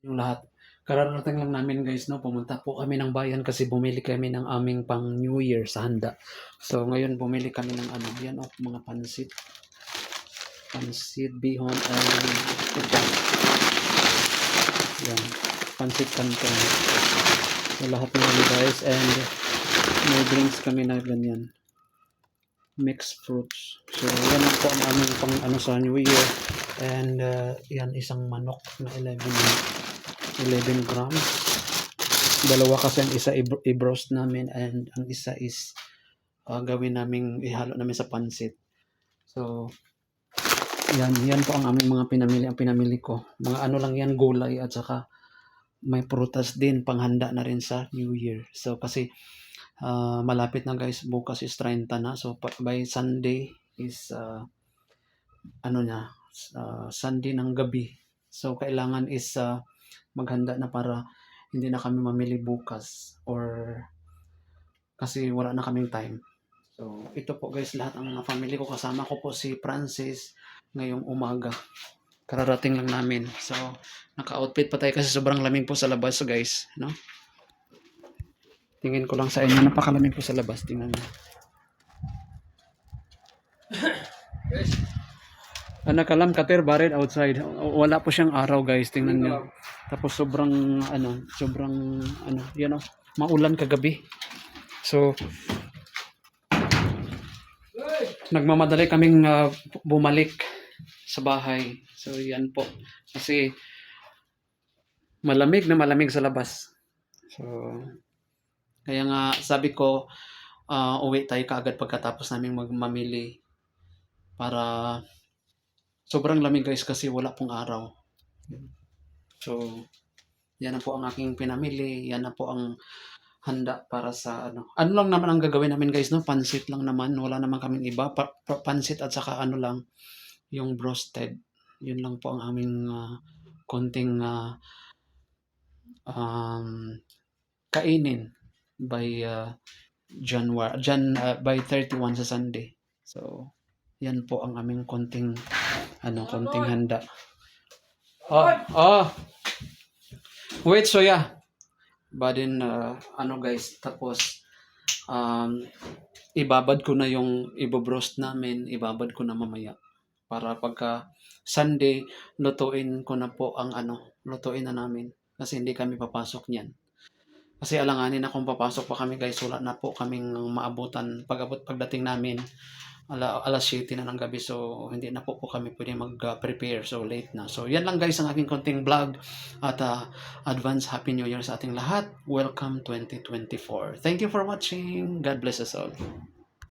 yung lahat. Kararating lang namin guys, no, pumunta po kami ng bayan kasi bumili kami ng aming pang New Year sa handa. So ngayon bumili kami ng ano, yan oh, mga pansit, pansit bihon and ito, yan, pansit canton. So lahat ng ano guys, and may drinks kami na ganyan, mixed fruits. So yan lang po ang aming pang ano sa New Year. And yan isang manok na 11 grams. Dalawa kasi ang isa i-broast namin and ang isa is gawin naming ihalo namin sa pansit. So yan po ang aming mga pinamili. Ang pinamili ko mga ano lang yan, gulay at saka may prutas din panghanda na rin sa New Year. So kasi malapit na guys, bukas is 30 na. So by Sunday is ano niya, Sunday ng gabi. So kailangan is maghanda na para hindi na kami mamili bukas or kasi wala na kaming time. So ito po guys, lahat ng mga family ko, kasama ko po si Francis ngayong umaga. Kararating lang namin. So naka-outfit pa tayo kasi sobrang lamig po sa labas guys, no? Tingin ko lang sa inyo, napakalamig po sa labas. Tingnan niyo. Nakalam kater barid outside. Wala po siyang araw guys, tingnan niyo. Tapos sobrang ano, yan oh, maulan kagabi. So nagmamadali kaming bumalik sa bahay. So yan po. Kasi malamig na malamig sa labas. So kaya nga sabi ko uwi tayo kaagad pagkatapos naming magmamili para sobrang lamig guys kasi wala pong araw. So yan na po ang aking pinamili. Yan na po ang handa para sa ano. Ano lang naman ang gagawin namin guys, no? Pansit lang naman. Wala naman kaming iba. Pansit at saka ano lang, yung broasted. Yun lang po ang aming konting kainin by by 31 sa Sunday. So yan po ang aming konting konting handa. Wait, so yeah. Badin ano guys, tapos ibabad ko na yung ibobroast namin, ibabad ko na mamaya para pagka Sunday lutuin ko na po ang lutuin na namin kasi hindi kami papasok niyan. Kasi alanganin na kung papasok pa kami guys, wala na po kaming maabutan pagdating namin alas 7 na ng gabi, so hindi na po kami pwede mag-prepare, so late na. So yan lang guys ang aking konting vlog at advance Happy New Year sa ating lahat. Welcome 2024. Thank you for watching. God bless us all.